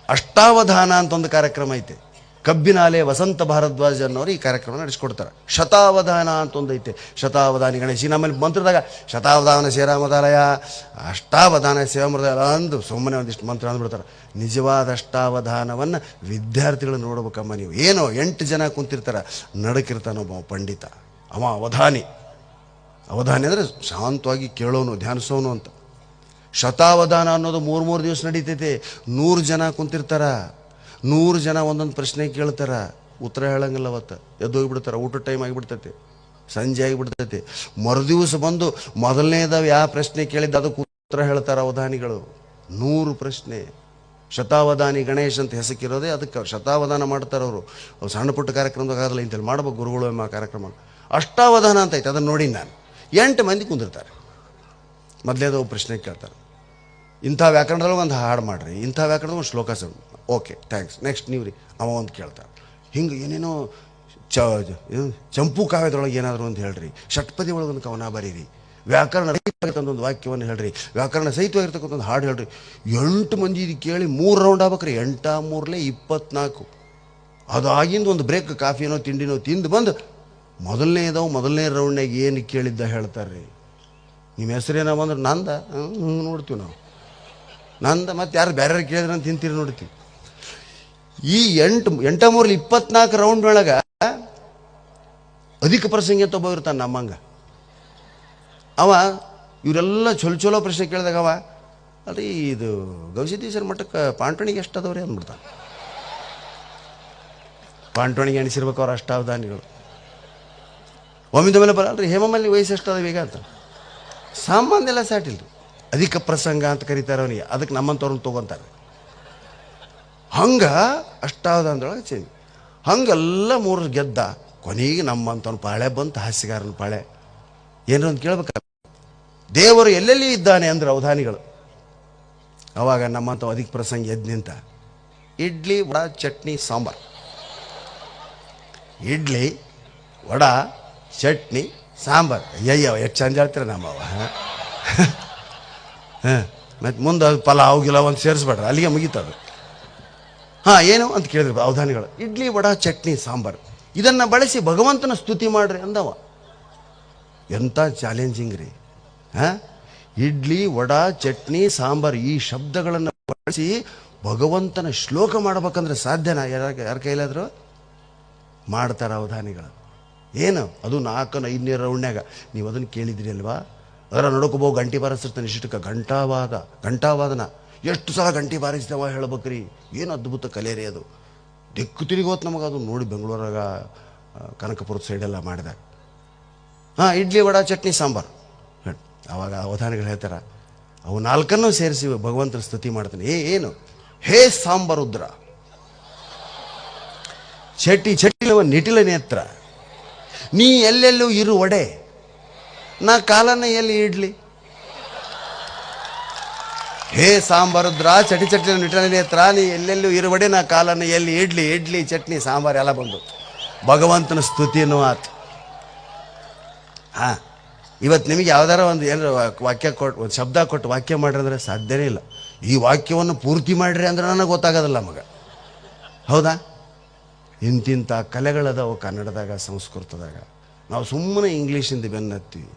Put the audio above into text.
ಅಷ್ಟಾವಧಾನ ಅಂತ ಒಂದು ಕಾರ್ಯಕ್ರಮ ಐತೆ. ಕಬ್ಬಿನಾಲೆ ವಸಂತ ಭಾರದ್ವಾಜ್ ಅನ್ನೋರು ಈ ಕಾರ್ಯಕ್ರಮ ನಡೆಸ್ಕೊಡ್ತಾರೆ. ಶತಾವಧಾನ ಅಂತ ಒಂದು ಐತೆ. ಶತಾವಧಾನಿ ಗಣೇಶಿ ನಮ್ಮಲ್ಲಿ ಮಂತ್ರದಾಗ ಶತಾವಧಾನ ಶ್ರೀರಾಮದಾಲಯ ಅಷ್ಟಾವಧಾನ ಸೇವಾಮೃದಾಯ ಅಂದು ಸುಮ್ಮನೆ ಒಂದಿಷ್ಟು ಮಂತ್ರ ಅಂದ್ಬಿಡ್ತಾರೆ. ನಿಜವಾದ ಅಷ್ಟಾವಧಾನವನ್ನು ವಿದ್ಯಾರ್ಥಿಗಳು ನೋಡ್ಬೇಕಮ್ಮ ನೀವು. ಏನೋ 8 ಜನ ಕುಂತಿರ್ತಾರೆ, ನಡಕಿರ್ತಾನೊಬ್ಬ ಪಂಡಿತ, ಅವ ಅವಧಾನಿ. ಅವಧಾನಿ ಅಂದರೆ ಶಾಂತವಾಗಿ ಕೇಳೋನು, ಧ್ಯಾನಿಸೋನು ಅಂತ. ಶತಾವಧಾನ ಅನ್ನೋದು 3 ದಿವಸ ನಡೀತೈತೆ. 100 ಜನ ಕುಂತಿರ್ತಾರ, 100 ಜನ ಒಂದೊಂದು ಪ್ರಶ್ನೆ ಕೇಳ್ತಾರ, ಉತ್ತರ ಹೇಳಂಗಿಲ್ಲ. ಅವತ್ತು ಎದ್ದೋಗಿಬಿಡ್ತಾರೆ, ಊಟದ ಟೈಮ್ ಆಗಿಬಿಡ್ತೈತಿ, ಸಂಜೆ ಆಗಿಬಿಡ್ತೈತಿ. ಮರುದಿವಸ ಬಂದು ಮೊದಲನೇದವ ಯಾವ ಪ್ರಶ್ನೆ ಕೇಳಿದ್ದು ಅದಕ್ಕೆ ಉತ್ತರ ಹೇಳ್ತಾರೆ ಅವಧಾನಿಗಳು. 100 ಪ್ರಶ್ನೆ. ಶತಾವಧಾನಿ ಗಣೇಶ್ ಅಂತ ಹೆಸಕಿರೋದೇ ಅದಕ್ಕೆ. ಶತಾವಧಾನ ಮಾಡ್ತಾರೆ ಅವರು. ಸಣ್ಣ ಪುಟ್ಟ ಕಾರ್ಯಕ್ರಮದಾಗ ಆಗಲ್ಲ, ಇಂತಲ್ಲಿ ಮಾಡ್ಬೇಕು ಗುರುಗಳು ಎಂಬ ಕಾರ್ಯಕ್ರಮ. ಅಷ್ಟಾವಧಾನ ಅಂತ ಐತೆ, ಅದನ್ನು ನೋಡಿ ನಾನು. 8 ಮಂದಿ ಕುಂದಿರ್ತಾರೆ. ಮೊದಲೇದೋ ಪ್ರಶ್ನೆ ಕೇಳ್ತಾರೆ, ಇಂಥ ವ್ಯಾಕರಣದೊಳಗೆ ಒಂದು ಹಾಡು ಮಾಡಿರಿ, ಇಂಥ ವ್ಯಾಕರಣದಾಗ ಒಂದು ಶ್ಲೋಕ ಸರ್. ಓಕೆ ಥ್ಯಾಂಕ್ಸ್, ನೆಕ್ಸ್ಟ್ ನೀವು ರೀ. ಅವ ಒಂದು ಕೇಳ್ತಾರೆ, ಹಿಂಗೆ ಏನೇನೋ ಚಂಪು ಕಾವ್ಯದೊಳಗೆ ಏನಾದರೂ ಒಂದು ಹೇಳ್ರಿ, ಷಟ್ಪದಿ ಒಳಗೆ ಒಂದು ಕವನ ಬರೀರಿ, ವ್ಯಾಕರಣ ರಹಿತವಾಗಿರ್ತಕ್ಕಂಥ ಒಂದು ವಾಕ್ಯವನ್ನು ಹೇಳ್ರಿ, ವ್ಯಾಕರಣ ಸಹಿತವಾಗಿರ್ತಕ್ಕಂಥ ಒಂದು ಹಾಡು ಹೇಳ್ರಿ. 8 ಮಂದಿ ಇದು ಕೇಳಿ 3 ರೌಂಡ್ ಆಗ್ಬೇಕ್ರಿ. 8 3 24. ಅದಾಗಿಂದ ಒಂದು ಬ್ರೇಕ್, ಕಾಫಿನೋ ತಿಂಡಿನೋ ತಿಂದು ಬಂದು ಮೊದಲನೇ ರೌಂಡ್ನಾಗ ಏನು ಕೇಳಿದ್ದ ಹೇಳ್ತಾರೆ ರೀ. ನಿಮ್ಮ ಹೆಸರೇನವ ಅಂದ್ರೆ ನಂದ ನೋಡ್ತೀವಿ ನಾವು, ನಂದ. ಮತ್ತು ಯಾರು ಬೇರೆ ಕೇಳಿದ್ರೆ ಅಂತ ತಿಂತೀರಿ ನೋಡ್ತೀವಿ. ಈ 8 3 24 ರೌಂಡ್ ಒಳಗೆ ಅಧಿಕ ಪ್ರಸಂಗಿ ಅಂತ ಒಬ್ಬ ಇರ್ತಾನೆ ನಮ್ಮಂಗ. ಅವ ಇವರೆಲ್ಲ ಚಲೋ ಪ್ರಶ್ನೆ ಕೇಳಿದಾಗ ಅವ ಅಲ್ರಿ ಇದು ಗವಿಸಿದ್ದೇಶ್ವರ ಮಠಕ್ಕೆ ಪಾಂಟಣಿಗೆ ಎಷ್ಟು ಅದಾವ್ರಿ ಅಂದ್ಬಿಡ್ತಾನೆ. ಪಾಂಟಣಿಗೆ ಎಣಿಸಿರ್ಬೇಕು ಅವ್ರು ಅಷ್ಟಾವಧಾನಿಗಳು. ಒಮ್ಮಿದ ಮೇಲೆ ಬರಲ್ರಿ ಹೇಮಮಲ್ಲಿ ವಯಸ್ಸು ಎಷ್ಟು ಅದಾವ ಈಗ ಅಂತ. ಸಾಮಾನ್ಯ ಎಲ್ಲ ಸ್ಯಾಟಿಲ್ರಿ. ಅಧಿಕ ಪ್ರಸಂಗ ಅಂತ ಕರೀತಾರೆ ಅವನಿಗೆ. ಅದಕ್ಕೆ ನಮ್ಮಂಥವ್ರನ್ನ ತೊಗೊತಾರೆ. ಹಂಗೆ ಅಷ್ಟಾವಧಾನದೊಳಗೆ ಚೇಂಜ್. ಹಂಗೆಲ್ಲ 3 ಗೆದ್ದ. ಕೊನೆಗೆ ನಮ್ಮಂಥವ್ನ ಪಾಳೆ ಬಂತು, ಹಾಸ್ಯಗಾರನ ಪಾಳೆ. ಏನೋ ಒಂದು ಕೇಳ್ಬೇಕಲ್ಲ, ದೇವರು ಎಲ್ಲೆಲ್ಲಿ ಇದ್ದಾನೆ ಅಂದ್ರೆ ಅವಧಾನಿಗಳು. ಅವಾಗ ನಮ್ಮಂಥ ಅಧಿಕ ಪ್ರಸಂಗ ಎದ್ದು ನಿಂತ, ಇಡ್ಲಿ ವಡ ಚಟ್ನಿ ಸಾಂಬಾರು, ಇಡ್ಲಿ ವಡ ಚಟ್ನಿ ಸಾಂಬಾರು. ಅಯ್ಯಯ್ಯ ಎಷ್ಟು ಚಂದ ಹೇಳ್ತೀರ ನಮ್ಮವ. ಮತ್ತು ಮುಂದೆ ಪಲಾವ್ ಗಿಲಾವ್ ಅಂತ ಸೇರಿಸ್ಬೇಡ್ರಿ, ಅಲ್ಲಿಗೆ ಮುಗೀತದು. ಏನು ಅಂತ ಕೇಳಿದ್ರು ಅವಧಾನಿಗಳು. ಇಡ್ಲಿ ವಡ ಚಟ್ನಿ ಸಾಂಬಾರು ಇದನ್ನು ಬಳಸಿ ಭಗವಂತನ ಸ್ತುತಿ ಮಾಡ್ರಿ ಅಂದವ. ಎಂಥ ಚಾಲೆಂಜಿಂಗ್ ರೀ. ಇಡ್ಲಿ ವಡ ಚಟ್ನಿ ಸಾಂಬಾರು ಈ ಶಬ್ದಗಳನ್ನು ಬಳಸಿ ಭಗವಂತನ ಶ್ಲೋಕ ಮಾಡ್ಬೇಕಂದ್ರೆ ಸಾಧ್ಯನಾ? ಯಾರ ಕೈಲಾದ್ರು ಮಾಡ್ತಾರ ಅವಧಾನಿಗಳು. ಏನು ಅದು 400-500 ರೌಂಡ್ನಾಗ. ನೀವು ಅದನ್ನು ಕೇಳಿದ್ರಿ ಅಲ್ವಾ? ಅದರ ನೋಡೋಕೋಬೋ ಗಂಟೆ ಬಾರಿಸಿರ್ತಾನೆ ಇಷ್ಟಕ್ಕೆ. ಘಂಟಾವಾದನ ಎಷ್ಟು ಸಲ ಗಂಟೆ ಬಾರಿಸಿದವ ಹೇಳ್ಬೇಕ್ರಿ. ಏನು ಅದ್ಭುತ ಕಲೆ ರೀ ಅದು. ದಿಕ್ಕು ತಿರುಗಿ ಹೋತು ನಮಗೆ ಅದು ನೋಡಿ. ಬೆಂಗಳೂರಾಗ ಕನಕಪುರದ ಸೈಡೆಲ್ಲ ಮಾಡಿದಾಗ ಇಡ್ಲಿ ವಡ ಚಟ್ನಿ ಸಾಂಬಾರು. ಅವಾಗ ಅವಧಾನಿಗಳು ಹೇಳ್ತಾರೆ, ಅವು 4 ಸೇರಿಸಿ ಭಗವಂತನ ಸ್ತುತಿ ಮಾಡ್ತಾನೆ. ಏನು ಹೇ ಸಾಂಬಾರುದ್ರ ಚಟಿ ನಿಟಿಲ ನೇತ್ರ, ನೀ ಎಲ್ಲೆಲ್ಲೂ ಇರು ಒಡೆ, ನಾ ಕಾಲನ್ನ ಎಲ್ಲಿ ಇಡ್ಲಿ. ಹೇ ಸಾಂಬಾರುದ್ರ ಚಟಿ ನಿಟಿಲ ನೇತ್ರ, ನೀ ಎಲ್ಲೆಲ್ಲೂ ಇರು ಒಡೆ, ನಾ ಕಾಲನ್ನ ಎಲ್ಲಿ ಇಡ್ಲಿ ಚಟ್ನಿ ಸಾಂಬಾರು ಎಲ್ಲ ಬಂದು ಭಗವಂತನ ಸ್ತುತಿನೂ ಆತು. ಇವತ್ತು ನಿಮಗೆ ಯಾವ್ದಾರ ಒಂದು ಏನಾರ ವಾಕ್ಯ ಕೊಟ್ಟು, ಒಂದು ಶಬ್ದ ಕೊಟ್ಟು ವಾಕ್ಯ ಮಾಡ್ರಿ ಅಂದರೆ ಸಾಧ್ಯನೇ ಇಲ್ಲ. ಈ ವಾಕ್ಯವನ್ನು ಪೂರ್ತಿ ಮಾಡ್ರಿ ಅಂದ್ರೆ ನನಗೆ ಗೊತ್ತಾಗೋದಿಲ್ಲ ಮಗ. ಹೌದಾ? ಇಂತಿಂಥ ಕಲೆಗಳದಾವು ಕನ್ನಡದಾಗ, ಸಂಸ್ಕೃತದಾಗ. ನಾವು ಸುಮ್ಮನೆ ಇಂಗ್ಲೀಷಿಂದ ಬೆನ್ನತ್ತೀವಿ.